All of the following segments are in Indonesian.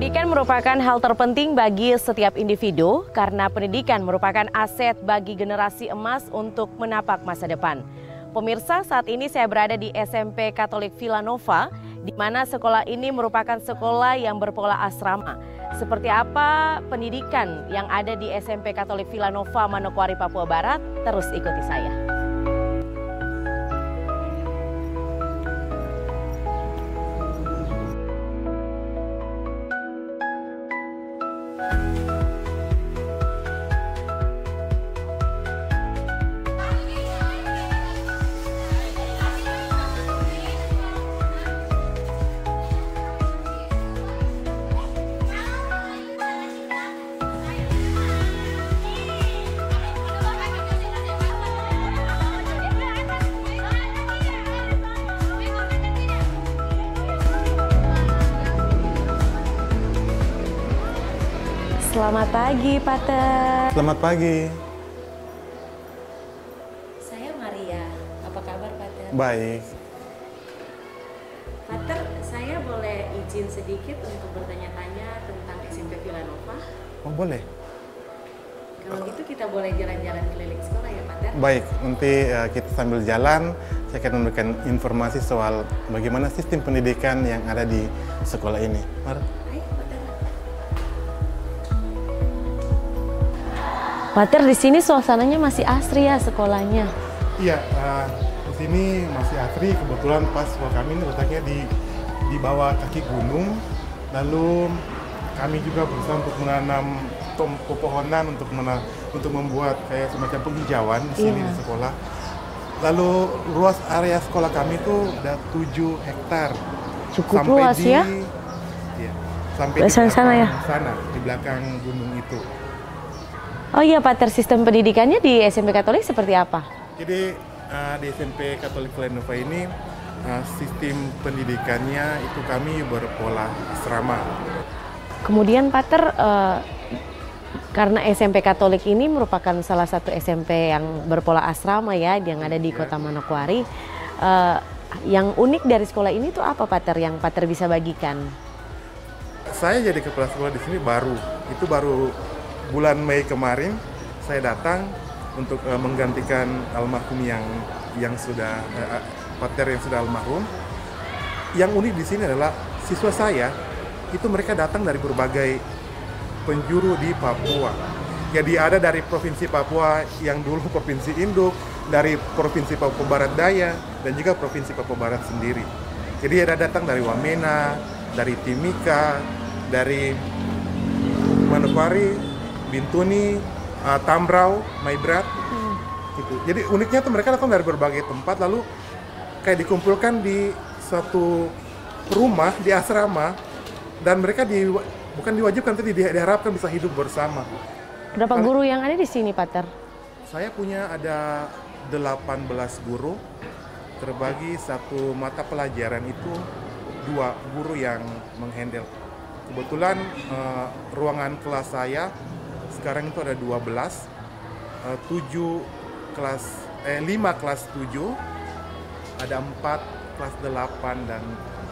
Pendidikan merupakan hal terpenting bagi setiap individu karena pendidikan merupakan aset bagi generasi emas untuk menapak masa depan. Pemirsa, saat ini saya berada di SMP Katolik Villanova, di mana sekolah ini merupakan sekolah yang berpola asrama. Seperti apa pendidikan yang ada di SMP Katolik Villanova, Manokwari, Papua Barat? Terus ikuti saya. Selamat pagi, Pater. Selamat pagi. Saya Maria. Apa kabar, Pater? Baik. Pater, saya boleh izin sedikit untuk bertanya-tanya tentang SMP Villanova? Oh, boleh. Kalau gitu kita boleh jalan-jalan keliling sekolah ya, Pater? Baik, nanti kita sambil jalan, saya akan memberikan informasi soal bagaimana sistem pendidikan yang ada di sekolah ini. Pater, di sini suasananya masih asri ya sekolahnya? Iya, di sini masih asri. Kebetulan pas sekolah kami ini letaknya di bawah kaki gunung. Lalu kami juga berusaha untuk menanam pepohonan untuk membuat kayak semacam penghijauan di sini di sekolah. Lalu luas area sekolah kami itu udah 7 hektar. Cukup sampai luas ya? Iya, sampai di sana ya? sana, di belakang gunung itu. Oh iya, Pater, sistem pendidikannya di SMP Katolik seperti apa? Jadi di SMP Katolik Villanova ini sistem pendidikannya itu kami berpola asrama. Kemudian, Pater, karena SMP Katolik ini merupakan salah satu SMP yang berpola asrama ya, yang ada di Kota Manokwari. Yang unik dari sekolah ini tuh apa, Pater, yang Pater bisa bagikan? Saya jadi kepala sekolah di sini baru bulan Mei kemarin saya datang untuk menggantikan almarhum yang sudah Pater yang sudah almarhum. Yang unik di sini adalah siswa saya itu mereka datang dari berbagai penjuru di Papua. Jadi ada dari provinsi Papua yang dulu provinsi induk, dari provinsi Papua Barat Daya, dan juga provinsi Papua Barat sendiri. Jadi ada datang dari Wamena, dari Timika, dari Manokwari, Bintuni, Tambrau, Maibrat, gitu. Jadi uniknya tuh mereka datang dari berbagai tempat, lalu kayak dikumpulkan di suatu rumah di asrama, dan mereka bukan diwajibkan, tapi diharapkan bisa hidup bersama. Berapa guru yang ada di sini, Pater? Saya punya ada 18 guru, terbagi satu mata pelajaran itu 2 guru yang menghandle. Kebetulan ruangan kelas saya sekarang itu ada 12, 5 kelas 7, ada 4 kelas 8 dan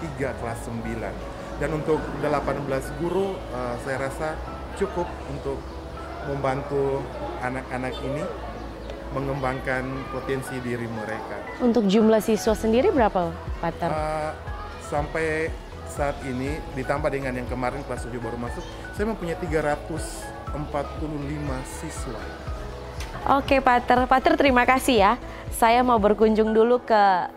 3 kelas 9. Dan untuk 18 guru saya rasa cukup untuk membantu anak-anak ini mengembangkan potensi diri mereka. Untuk jumlah siswa sendiri berapa, Pater? Sampai saat ini ditambah dengan yang kemarin kelas 7 baru masuk, saya mempunyai 345 siswa. Oke, Pater. Pater, terima kasih ya. Saya mau berkunjung dulu ke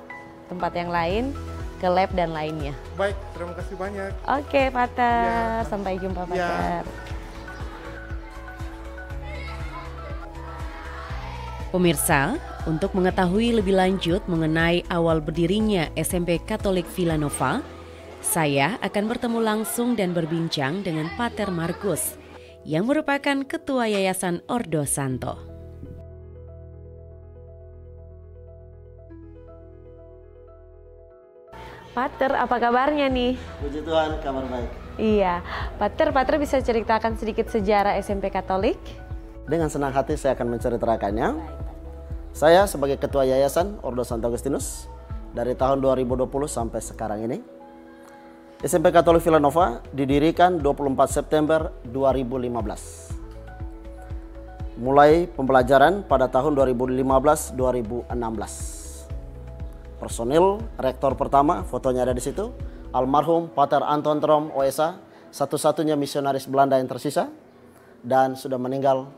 tempat yang lain, ke lab dan lainnya. Baik, terima kasih banyak. Oke, Pater. Ya. Sampai jumpa, Pater. Ya. Pemirsa, untuk mengetahui lebih lanjut mengenai awal berdirinya SMP Katolik Villanova, saya akan bertemu langsung dan berbincang dengan Pater Markus, yang merupakan Ketua Yayasan Ordo Santo. Pater, apa kabarnya nih? Puji Tuhan, kabar baik. Iya, Pater bisa ceritakan sedikit sejarah SMP Katolik? Dengan senang hati saya akan menceritakannya. Saya sebagai Ketua Yayasan Ordo Santo Agustinus dari tahun 2020 sampai sekarang ini. SMP Katolik Villanova didirikan 24 September 2015. Mulai pembelajaran pada tahun 2015-2016. Personil rektor pertama, fotonya ada di situ, almarhum Pater Anton Trom OSA, satu-satunya misionaris Belanda yang tersisa dan sudah meninggal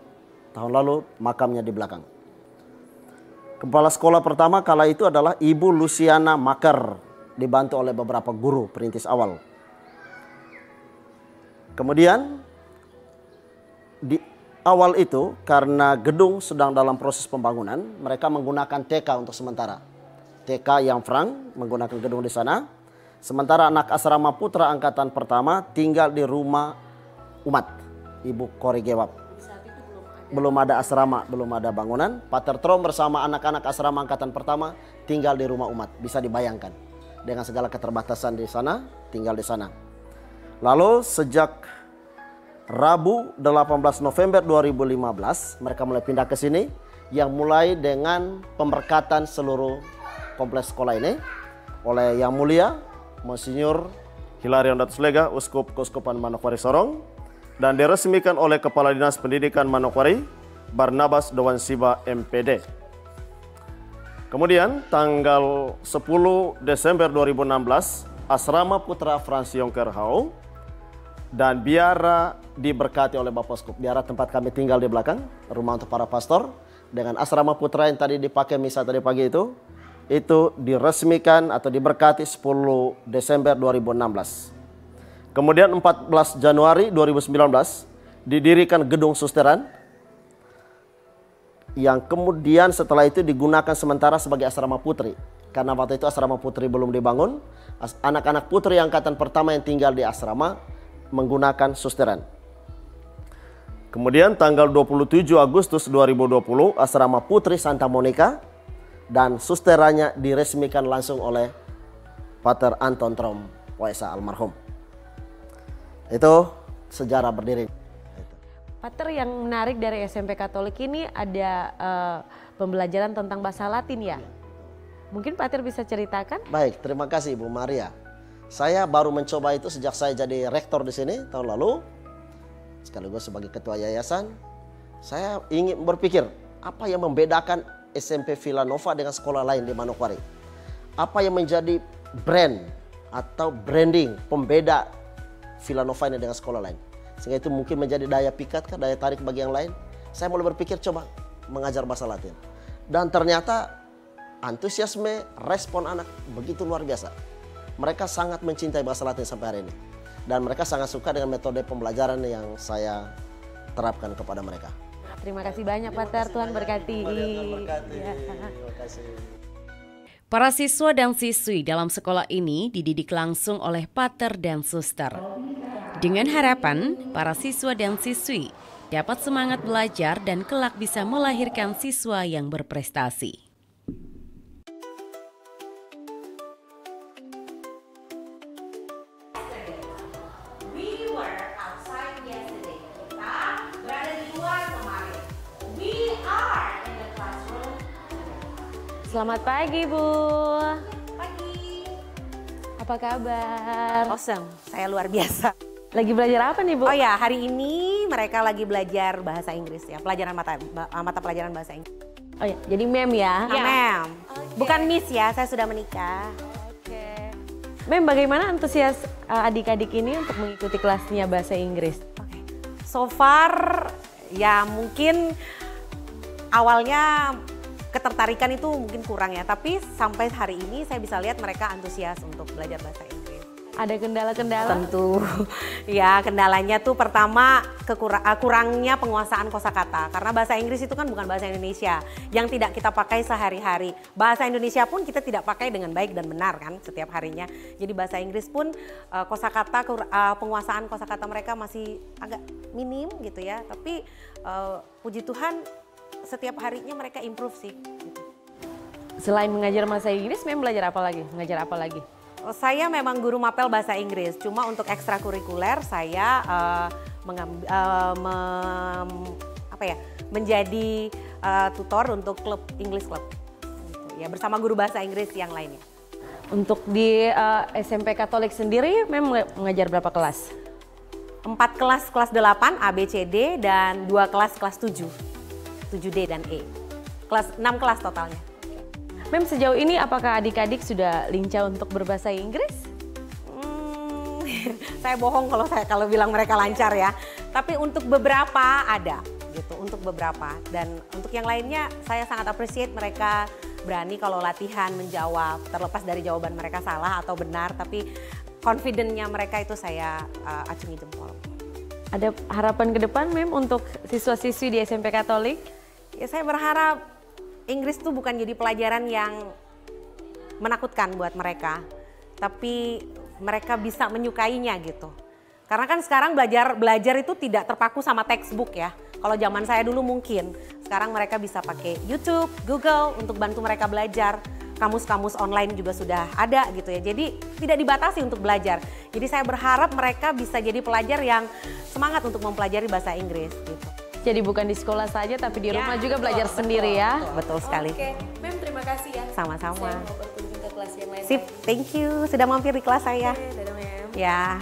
tahun lalu, makamnya di belakang. Kepala sekolah pertama kala itu adalah Ibu Luciana Maker, dibantu oleh beberapa guru perintis awal. Kemudian di awal itu karena gedung sedang dalam proses pembangunan, mereka menggunakan TK untuk sementara. TK yang Frank menggunakan gedung di sana. Sementara anak asrama putra angkatan pertama tinggal di rumah umat Ibu Kori Gewap. Belum ada asrama, belum ada bangunan. Pater Trom bersama anak-anak asrama angkatan pertama tinggal di rumah umat. Bisa dibayangkan dengan segala keterbatasan di sana, tinggal di sana. Lalu sejak Rabu 18 November 2015 mereka mulai pindah ke sini, yang mulai dengan pemberkatan seluruh kompleks sekolah ini oleh Yang Mulia Monsinyur Hilarion Datus Lega, Uskup Keuskupan Manokwari Sorong, dan diresmikan oleh Kepala Dinas Pendidikan Manokwari Barnabas Dewansiba MPD. Kemudian tanggal 10 Desember 2016 Asrama Putra Frans Jonker Hau dan biara diberkati oleh Bapak Uskup. Biara tempat kami tinggal di belakang, rumah untuk para pastor, dengan Asrama Putra yang tadi dipakai misa tadi pagi itu diresmikan atau diberkati 10 Desember 2016. Kemudian 14 Januari 2019 didirikan gedung susteran, yang kemudian setelah itu digunakan sementara sebagai asrama putri. Karena waktu itu asrama putri belum dibangun, anak-anak putri angkatan pertama yang tinggal di asrama menggunakan susteran. Kemudian tanggal 27 Agustus 2020 asrama putri Santa Monica dan susterannya diresmikan langsung oleh Pater Anton Trom OSA almarhum. Itu sejarah berdiri. Pater, yang menarik dari SMP Katolik ini ada pembelajaran tentang bahasa Latin ya? Mungkin Pater bisa ceritakan? Baik, terima kasih Bu Maria. Saya baru mencoba itu sejak saya jadi rektor di sini tahun lalu. Sekaligus sebagai ketua yayasan. Saya ingin berpikir, apa yang membedakan SMP Villanova dengan sekolah lain di Manokwari? Apa yang menjadi brand atau branding pembeda Villanova ini dengan sekolah lain? Sehingga itu mungkin menjadi daya pikat, daya tarik bagi yang lain. Saya mulai berpikir coba mengajar bahasa Latin. Dan ternyata antusiasme respon anak begitu luar biasa. Mereka sangat mencintai bahasa Latin sampai hari ini. Dan mereka sangat suka dengan metode pembelajaran yang saya terapkan kepada mereka. Terima kasih banyak Pater, Tuhan berkati. Terima kasih. Para siswa dan siswi dalam sekolah ini dididik langsung oleh pater dan suster. Dengan harapan para siswa dan siswi dapat semangat belajar dan kelak bisa melahirkan siswa yang berprestasi. Selamat pagi Bu. Pagi. Apa kabar? Awesome, saya luar biasa. Lagi belajar apa nih Bu? Oh ya, hari ini mereka lagi belajar bahasa Inggris ya, pelajaran mata pelajaran bahasa Inggris. Oh ya, jadi mem ya? Ya, mem. Bukan miss ya, saya sudah menikah. Mem, bagaimana antusias adik-adik ini untuk mengikuti kelasnya bahasa Inggris? So far ya mungkin awalnya ketertarikan itu mungkin kurang ya, tapi sampai hari ini saya bisa lihat mereka antusias untuk belajar bahasa Inggris. Ada kendala-kendala? Tentu, ya kendalanya tuh pertama kurangnya penguasaan kosakata. Karena bahasa Inggris itu kan bukan bahasa Indonesia yang tidak kita pakai sehari-hari. Bahasa Indonesia pun kita tidak pakai dengan baik dan benar kan setiap harinya. Jadi bahasa Inggris pun kosakata, penguasaan kosakata mereka masih agak minim gitu ya. Tapi puji Tuhan setiap harinya mereka improve sih. Gitu. Selain mengajar bahasa Inggris, Mem belajar apa lagi? Mengajar apa lagi? Saya memang guru mapel bahasa Inggris, cuma untuk ekstrakurikuler saya menjadi tutor untuk klub English Club, gitu, ya bersama guru bahasa Inggris yang lainnya. Untuk di SMP Katolik sendiri, mengajar berapa kelas? 4 kelas 8 A, B, C, D, dan 2 kelas 7 D dan E. 6 kelas totalnya. Mem, sejauh ini apakah adik-adik sudah lincah untuk berbahasa Inggris? Saya bohong kalau bilang mereka lancar ya. Tapi untuk beberapa ada gitu, untuk beberapa. Dan untuk yang lainnya saya sangat appreciate mereka berani kalau latihan menjawab, terlepas dari jawaban mereka salah atau benar, tapi confident-nya mereka itu saya acungi jempol. Ada harapan ke depan, Mem, untuk siswa-siswi di SMP Katolik? Ya, saya berharap Inggris itu bukan jadi pelajaran yang menakutkan buat mereka, tapi mereka bisa menyukainya gitu. Karena kan sekarang belajar itu tidak terpaku sama textbook ya. Kalau zaman saya dulu mungkin, sekarang mereka bisa pakai YouTube, Google untuk bantu mereka belajar. Kamus-kamus online juga sudah ada gitu ya. Jadi tidak dibatasi untuk belajar. Jadi saya berharap mereka bisa jadi pelajar yang semangat untuk mempelajari bahasa Inggris gitu. Jadi bukan di sekolah saja tapi di rumah juga belajar betul, sendiri ya. Betul sekali. Oke, Mem, terima kasih ya. Sama-sama. Saya mau berkunjung ke kelas yang lain. Sip, thank you sudah mampir di kelas saya. Oke, dadah, Mem. Ya.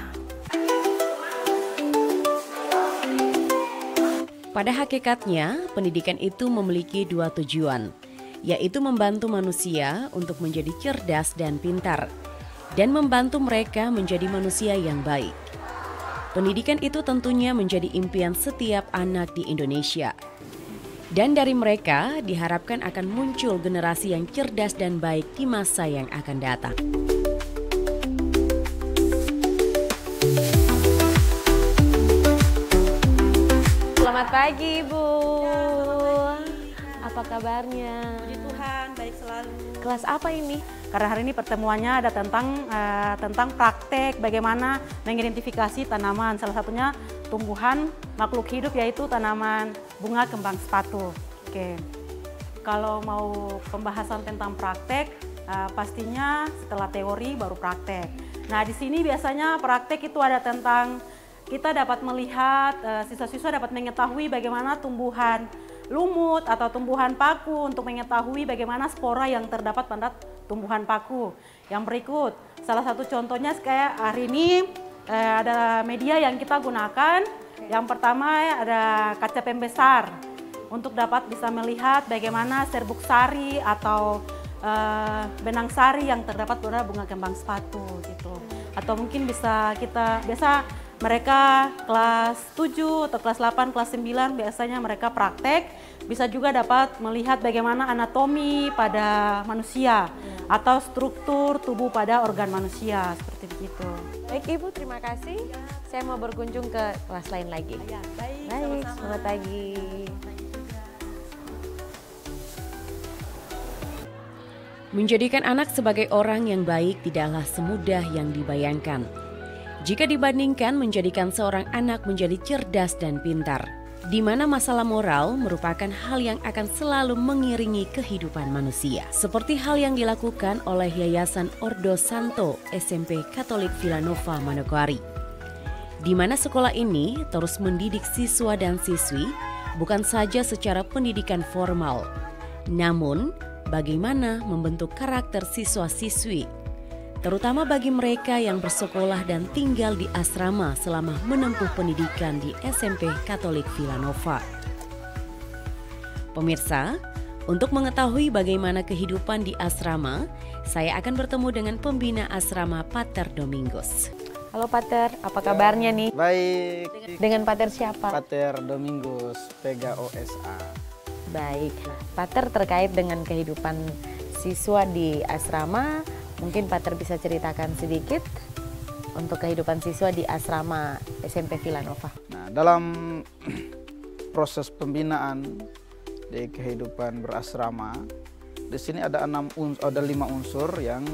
Pada hakikatnya, pendidikan itu memiliki 2 tujuan, yaitu membantu manusia untuk menjadi cerdas dan pintar, dan membantu mereka menjadi manusia yang baik. Pendidikan itu tentunya menjadi impian setiap anak di Indonesia. Dan dari mereka diharapkan akan muncul generasi yang cerdas dan baik di masa yang akan datang. Selamat pagi, Ibu. Apa kabarnya? Puji Tuhan, baik selalu. Kelas apa ini? Karena hari ini pertemuannya ada tentang praktek bagaimana mengidentifikasi tanaman. Salah satunya tumbuhan makhluk hidup yaitu tanaman bunga kembang sepatu. Oke. Kalau mau pembahasan tentang praktek, pastinya setelah teori baru praktek. Nah, di sini biasanya praktek itu ada tentang kita dapat melihat, siswa-siswa dapat mengetahui bagaimana tumbuhan lumut atau tumbuhan paku untuk mengetahui bagaimana spora yang terdapat pada tumbuhan paku. Yang berikut, salah satu contohnya kayak hari ini ada media yang kita gunakan. Yang pertama ada kaca pembesar untuk dapat bisa melihat bagaimana serbuk sari atau benang sari yang terdapat pada bunga kembang sepatu gitu. Atau mungkin bisa biasa mereka kelas 7 atau kelas 8, kelas 9 biasanya mereka praktek, bisa juga dapat melihat bagaimana anatomi pada manusia atau struktur tubuh pada organ manusia, seperti begitu. Baik, Ibu, terima kasih. Saya mau berkunjung ke kelas lain lagi. Ya, baik, Baik, sama-sama. selamat pagi. Menjadikan anak sebagai orang yang baik tidaklah semudah yang dibayangkan. Jika dibandingkan menjadikan seorang anak menjadi cerdas dan pintar, di mana masalah moral merupakan hal yang akan selalu mengiringi kehidupan manusia. Seperti hal yang dilakukan oleh Yayasan Ordo Santo SMP Katolik Villanova Manokwari, di mana sekolah ini terus mendidik siswa dan siswi bukan saja secara pendidikan formal, namun bagaimana membentuk karakter siswa-siswi, terutama bagi mereka yang bersekolah dan tinggal di asrama selama menempuh pendidikan di SMP Katolik Villanova. Pemirsa, untuk mengetahui bagaimana kehidupan di asrama, saya akan bertemu dengan pembina asrama Pater Domingus. Halo Pater, apa kabarnya nih? Baik, Dengan Pater siapa? Pater Domingus Pega OSA. Baik, Pater terkait dengan kehidupan siswa di asrama, mungkin Pater bisa ceritakan sedikit untuk kehidupan siswa di asrama SMP Villanova. Nah, dalam proses pembinaan di kehidupan berasrama, di sini ada 5 unsur yang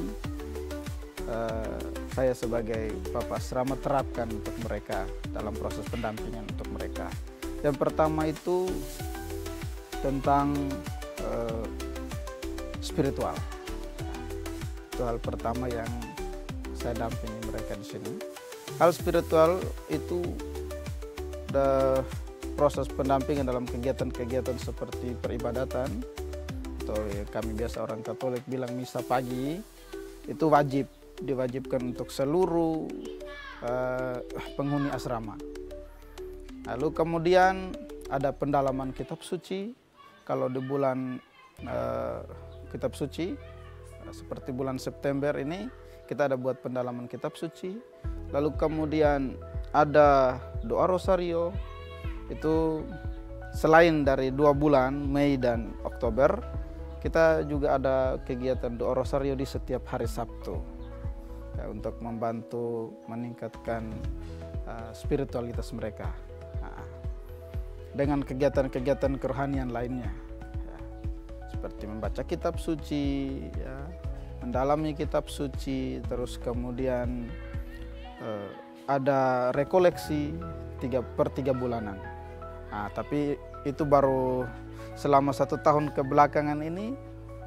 saya sebagai Bapak asrama terapkan untuk mereka dalam proses pendampingan untuk mereka. Yang pertama itu tentang spiritual. Itu hal pertama yang saya dampingi mereka di sini. Hal spiritual itu proses pendampingan dalam kegiatan-kegiatan seperti peribadatan, atau kami biasa orang Katolik bilang misa pagi, itu diwajibkan untuk seluruh penghuni asrama. Lalu kemudian ada pendalaman kitab suci. Kalau di bulan kitab suci seperti bulan September ini kita ada buat pendalaman kitab suci. Lalu kemudian ada doa rosario. Itu selain dari 2 bulan Mei dan Oktober, kita juga ada kegiatan doa rosario di setiap hari Sabtu ya, untuk membantu meningkatkan spiritualitas mereka. Dengan kegiatan-kegiatan kerohanian lainnya ya, seperti membaca kitab suci ya, mendalami kitab suci, terus kemudian ada rekoleksi 3 bulanan. Tapi itu baru selama 1 tahun kebelakangan ini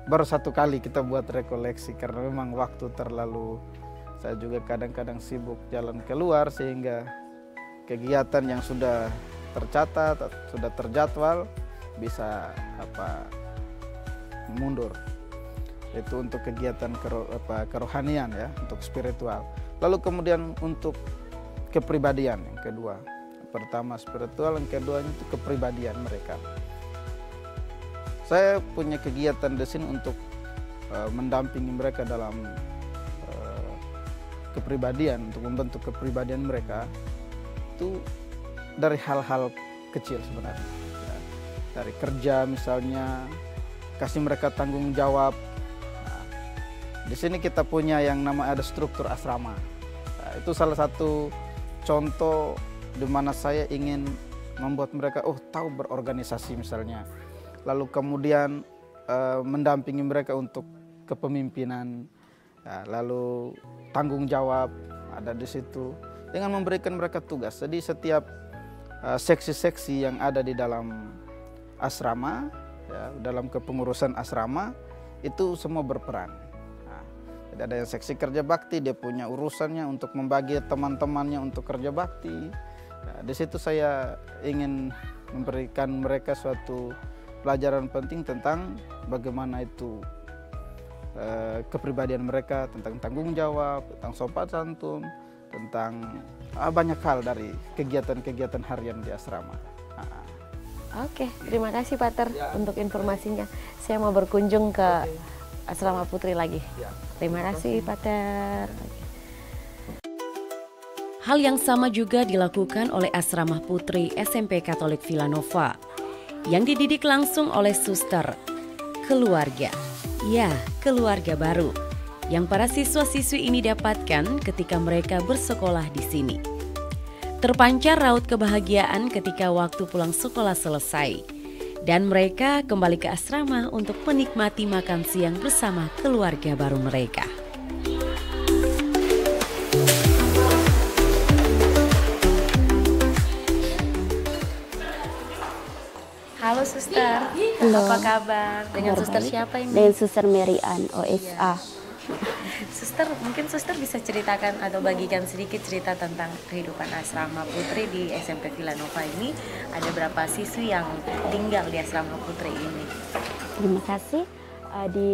baru 1 kali kita buat rekoleksi karena memang waktu terlalu, saya juga kadang-kadang sibuk jalan keluar sehingga kegiatan yang sudah tercatat, sudah terjadwal bisa mundur. Itu untuk kegiatan kerohanian ya, untuk spiritual. Lalu kemudian untuk kepribadian yang kedua. Pertama spiritual, yang kedua itu kepribadian mereka. Saya punya kegiatan di sini untuk mendampingi mereka dalam kepribadian, untuk membentuk kepribadian mereka itu dari hal-hal kecil sebenarnya. Ya, dari kerja misalnya, kasih mereka tanggung jawab. Nah, di sini kita punya yang namanya ada struktur asrama. Nah, itu salah satu contoh di mana saya ingin membuat mereka tahu berorganisasi misalnya. Lalu kemudian mendampingi mereka untuk kepemimpinan, ya, lalu tanggung jawab ada di situ dengan memberikan mereka tugas. Jadi setiap seksi-seksi yang ada di dalam asrama, ya, dalam kepengurusan asrama itu semua berperan. Nah, jadi ada yang seksi kerja bakti, dia punya urusannya untuk membagi teman-temannya untuk kerja bakti. Nah, di situ saya ingin memberikan mereka suatu pelajaran penting tentang bagaimana itu kepribadian mereka, tentang tanggung jawab, tentang sopan santun, tentang banyak hal dari kegiatan-kegiatan harian di asrama. Oke, terima kasih Pater untuk informasinya. Saya mau berkunjung ke asrama Putri lagi. Terima kasih Pater. Hal yang sama juga dilakukan oleh asrama Putri SMP Katolik Villanova yang dididik langsung oleh suster. Keluarga, ya keluarga baru yang para siswa-siswi ini dapatkan ketika mereka bersekolah di sini. Terpancar raut kebahagiaan ketika waktu pulang sekolah selesai dan mereka kembali ke asrama untuk menikmati makan siang bersama keluarga baru mereka. Halo suster, Halo. apa kabar? Dengan Kabar suster baik. siapa ini? Dengan suster Merian, OSA. Suster, mungkin suster bisa ceritakan atau bagikan sedikit cerita tentang kehidupan asrama Putri di SMP Villanova ini. Ada berapa siswi yang tinggal di asrama Putri ini? Terima kasih. Di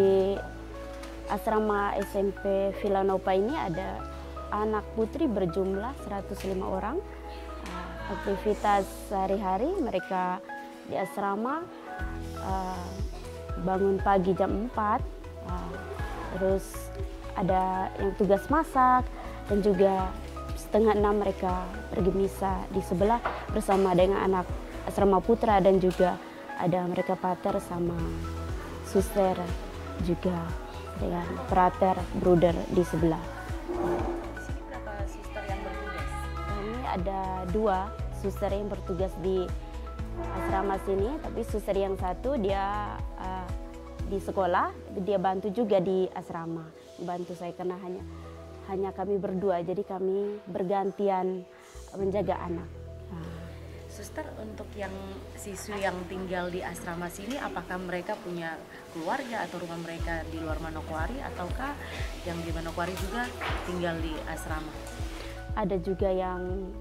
asrama SMP Villanova ini ada anak putri berjumlah 105 orang. Aktivitas sehari-hari mereka di asrama bangun pagi jam 4, terus ada yang tugas masak, dan juga 5:30 mereka pergi misa di sebelah bersama dengan anak asrama putra, dan juga ada mereka pater sama suster juga dengan frater bruder di sebelah. Di sini berapa suster yang bertugas? Ini ada 2 suster yang bertugas di asrama sini, tapi suster yang satu dia di sekolah, dia bantu juga di asrama, bantu saya karena hanya kami berdua, jadi kami bergantian menjaga anak. Suster, untuk yang siswi yang tinggal di asrama sini, apakah mereka punya keluarga atau rumah mereka di luar Manokwari, ataukah yang di Manokwari juga tinggal di asrama? Ada juga yang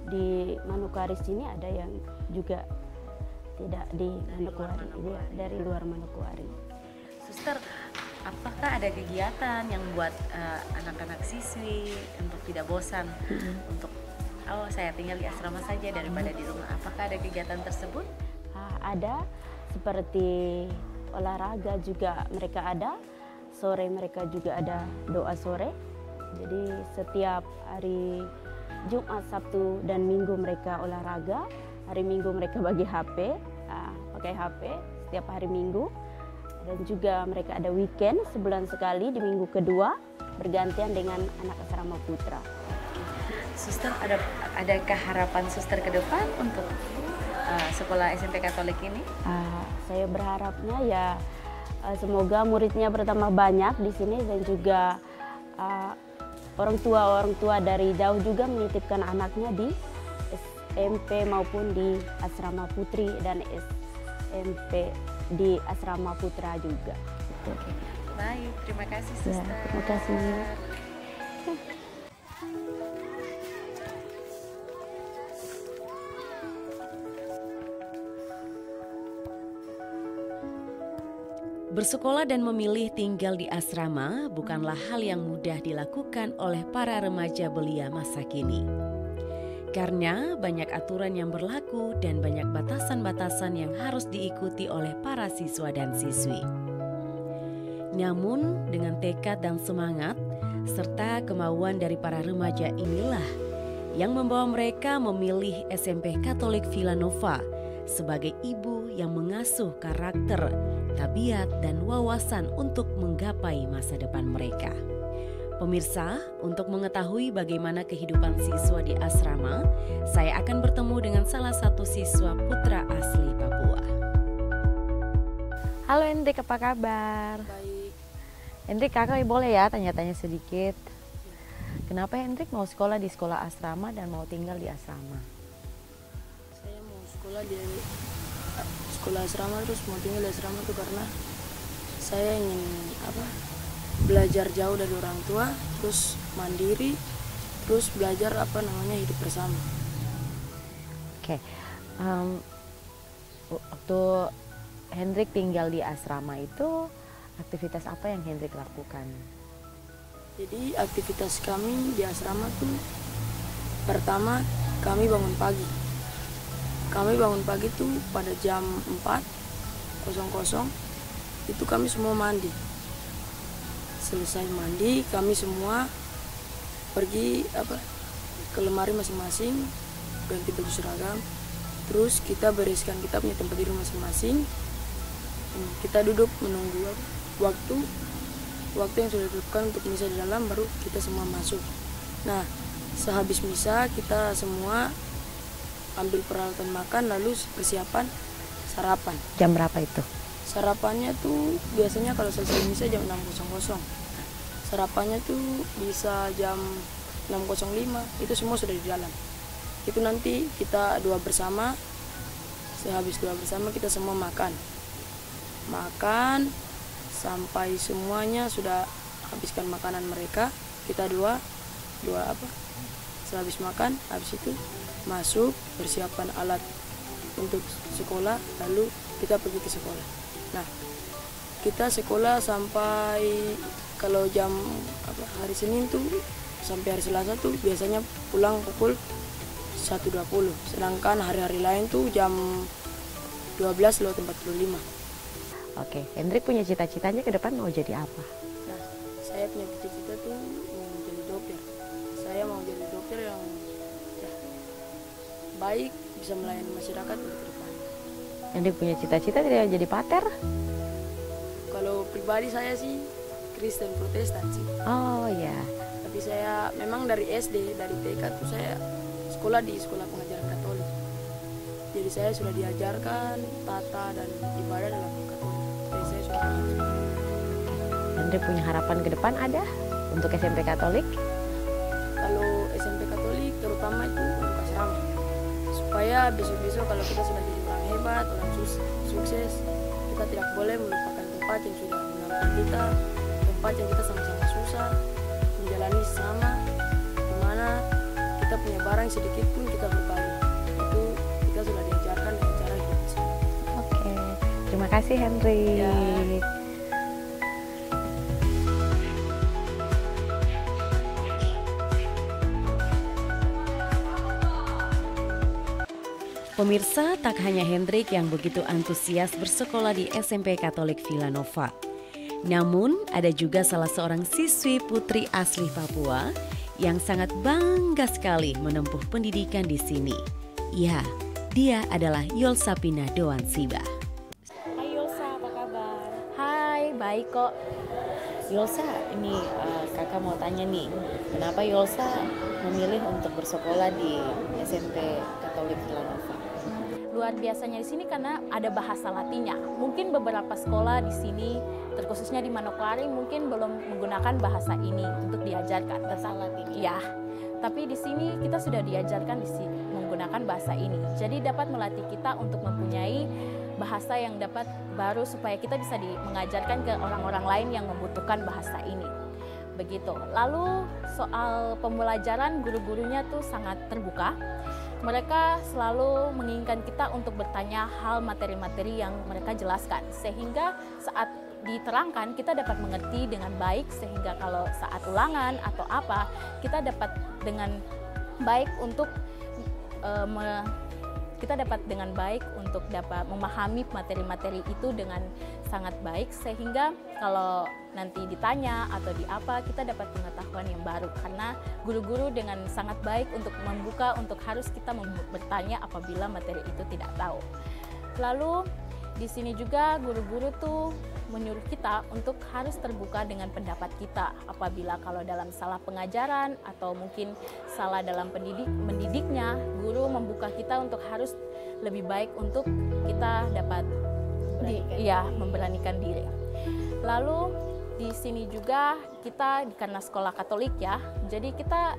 di Manokwari sini, ada yang juga tidak di Manokwari, dari luar Manokwari. Suster, apakah ada kegiatan yang buat anak-anak siswi untuk tidak bosan untuk saya tinggal di asrama saja daripada di rumah? Apakah ada kegiatan tersebut? Ada, seperti olahraga juga mereka ada, sore mereka juga ada doa sore. Jadi setiap hari Jumat, Sabtu, dan Minggu mereka olahraga. Hari Minggu mereka bagi HP, pakai HP setiap hari Minggu. Dan juga mereka ada weekend sebulan sekali di minggu kedua bergantian dengan anak asrama putra. Suster, adakah harapan suster ke depan untuk sekolah SMP Katolik ini? Saya berharapnya ya semoga muridnya bertambah banyak di sini, dan juga orang tua dari jauh juga menitipkan anaknya di SMP maupun di asrama putri dan SMP di asrama putra juga. Oke. Baik, terima kasih suster. Ya, terima kasih. Bersekolah dan memilih tinggal di asrama bukanlah hal yang mudah dilakukan oleh para remaja belia masa kini. Karena banyak aturan yang berlaku dan banyak batasan-batasan yang harus diikuti oleh para siswa dan siswi. Namun dengan tekad dan semangat serta kemauan dari para remaja inilah yang membawa mereka memilih SMP Katolik Villanova sebagai ibu yang mengasuh karakter, tabiat, dan wawasan untuk menggapai masa depan mereka. Pemirsa, untuk mengetahui bagaimana kehidupan siswa di asrama, saya akan bertemu dengan salah satu siswa putra asli Papua. Halo Hendrik, apa kabar? Baik. Hendrik, kakak boleh ya tanya-tanya sedikit? Kenapa Hendrik mau sekolah di sekolah asrama dan mau tinggal di asrama? Saya mau sekolah di sekolah asrama terus mau tinggal di asrama itu karena saya ingin belajar jauh dari orang tua, terus mandiri, terus belajar hidup bersama. Oke. Waktu Hendrik tinggal di asrama itu aktivitas apa yang Hendrik lakukan? Jadi aktivitas kami di asrama tuh pertama kami bangun pagi. Kami bangun pagi tuh pada jam 4.00 itu kami semua mandi. Selesai mandi kami semua pergi ke lemari masing-masing, ganti baju seragam, terus kita bereskan kita punya tempat tidur masing-masing. Kita duduk menunggu waktu yang sudah ditentukan untuk misa di dalam, baru kita semua masuk. Nah, sehabis misa kita semua ambil peralatan makan lalu persiapan sarapan. Jam berapa itu? Sarapannya tuh biasanya kalau selesai misa jam 6.00. Sarapannya tuh bisa jam 6.05, itu semua sudah di dalam. Itu nanti kita doa bersama, sehabis doa bersama kita semua makan sampai semuanya sudah habiskan makanan mereka, kita doa sehabis makan, habis itu masuk persiapan alat untuk sekolah, lalu kita pergi ke sekolah. Nah, kita sekolah sampai kalau jam hari Senin tuh sampai hari Selasa tuh biasanya pulang pukul 1.20, sedangkan hari-hari lain tuh jam 12.45. Oke, Hendrik punya cita-citanya ke depan mau jadi apa? Nah, saya punya cita-cita tuh mau jadi dokter. Saya mau jadi dokter yang baik, bisa melayani masyarakat untuk ke depan. Hendrik punya cita-cita tidak jadi pater? Kalau pribadi saya sih Kristen Protestan sih. Oh ya. Tapi saya memang dari SD, dari TK tuh saya sekolah di sekolah pengajaran Katolik. Jadi saya sudah diajarkan tata dan ibadah dalam Katolik. Jadi saya sudah masuk. Hendrik punya harapan ke depan ada untuk SMP Katolik? Kalau SMP Katolik terutama itu untuk asrama. Supaya besok-besok kalau kita sudah jadi orang hebat, orang sukses, kita tidak boleh melupakan tempat yang sudah menangkan kita, tempat yang kita sama-sama susah, menjalani sama, dimana kita punya barang sedikit pun kita berbagi. Itu kita sudah diajarkan dengan cara hidup. Oke, terima kasih Hendrik. Ya. Pemirsa, tak hanya Hendrik yang begitu antusias bersekolah di SMP Katolik Villanova. Namun, ada juga salah seorang siswi putri asli Papua yang sangat bangga sekali menempuh pendidikan di sini. Ya, dia adalah Yolsapina Doansiba. Hai Yolsa, apa kabar? Hai, baik kok. Yolsa, ini kakak mau tanya nih, kenapa Yolsa memilih untuk bersekolah di SMP Katolik Villanova? Luar biasanya di sini karena ada bahasa Latinnya. Mungkin beberapa sekolah di sini, terkhususnya di Manokwari, mungkin belum menggunakan bahasa ini untuk diajarkan. Bahasa Latin. Ya, tapi di sini kita sudah diajarkan menggunakan bahasa ini. Jadi dapat melatih kita untuk mempunyai bahasa yang dapat baru supaya kita bisa mengajarkan ke orang-orang lain yang membutuhkan bahasa ini. Begitu. Lalu soal pembelajaran, guru-gurunya tuh sangat terbuka. Mereka selalu menginginkan kita untuk bertanya hal materi-materi yang mereka jelaskan. Sehingga saat diterangkan kita dapat mengerti dengan baik, sehingga kalau saat ulangan atau apa, kita dapat dengan baik untuk dapat memahami materi-materi itu dengan sangat baik, sehingga kalau nanti ditanya atau di apa, kita dapat pengetahuan yang baru karena guru-guru dengan sangat baik untuk membuka untuk harus kita bertanya apabila materi itu tidak tahu. Lalu di sini juga guru-guru tuh menyuruh kita untuk harus terbuka dengan pendapat kita apabila kalau dalam salah pengajaran atau mungkin salah dalam mendidiknya, guru membuka kita untuk harus lebih baik untuk kita dapat memberanikan diri. Lalu di sini juga kita karena sekolah Katolik ya, jadi kita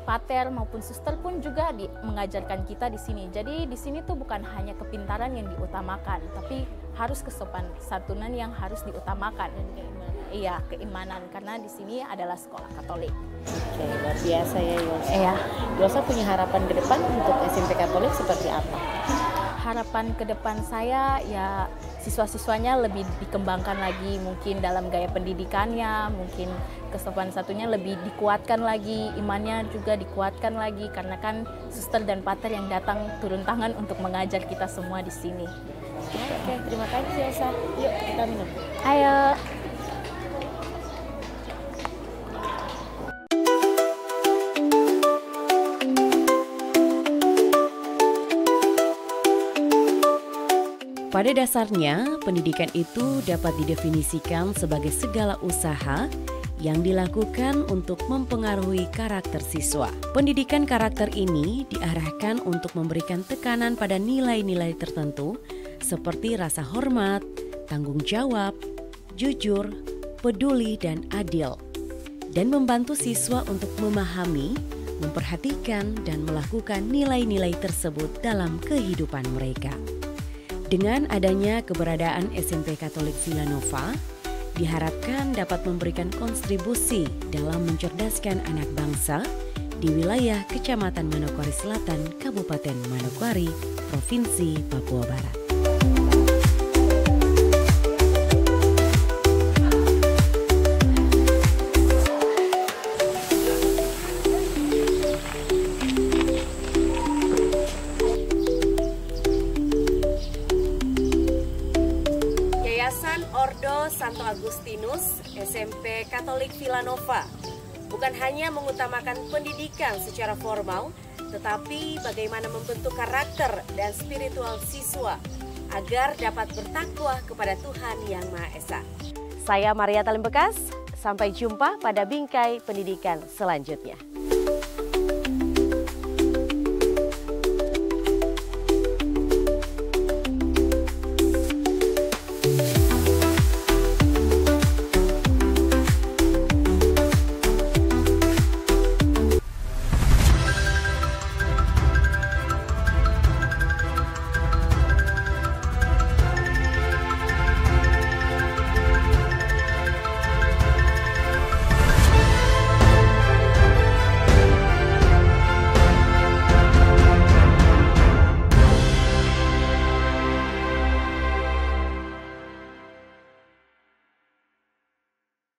pater maupun suster pun juga mengajarkan kita di sini. Jadi di sini tuh bukan hanya kepintaran yang diutamakan, tapi harus kesopan santunan yang harus diutamakan. Iya, keimanan, karena di sini adalah sekolah Katolik. Oke, luar biasa ya Yolsa. Iya. Yolsa punya harapan ke depan untuk SMP Katolik seperti apa? Harapan ke depan saya ya siswa-siswanya lebih dikembangkan lagi, mungkin dalam gaya pendidikannya, mungkin kesopanan satunya lebih dikuatkan lagi, imannya juga dikuatkan lagi, karena kan suster dan pater yang datang turun tangan untuk mengajar kita semua di sini. Oke, terima kasih Yolsa. Yuk kita minum. Ayo. Pada dasarnya, pendidikan itu dapat didefinisikan sebagai segala usaha yang dilakukan untuk mempengaruhi karakter siswa. Pendidikan karakter ini diarahkan untuk memberikan tekanan pada nilai-nilai tertentu seperti rasa hormat, tanggung jawab, jujur, peduli, dan adil, dan membantu siswa untuk memahami, memperhatikan, dan melakukan nilai-nilai tersebut dalam kehidupan mereka. Dengan adanya keberadaan SMP Katolik Villanova, diharapkan dapat memberikan kontribusi dalam mencerdaskan anak bangsa di wilayah Kecamatan Manokwari Selatan, Kabupaten Manokwari, Provinsi Papua Barat. Ordo Santo Agustinus SMP Katolik Villanova bukan hanya mengutamakan pendidikan secara formal, tetapi bagaimana membentuk karakter dan spiritual siswa agar dapat bertakwa kepada Tuhan Yang Maha Esa. Saya Maria Talim Bekas, sampai jumpa pada bingkai pendidikan selanjutnya.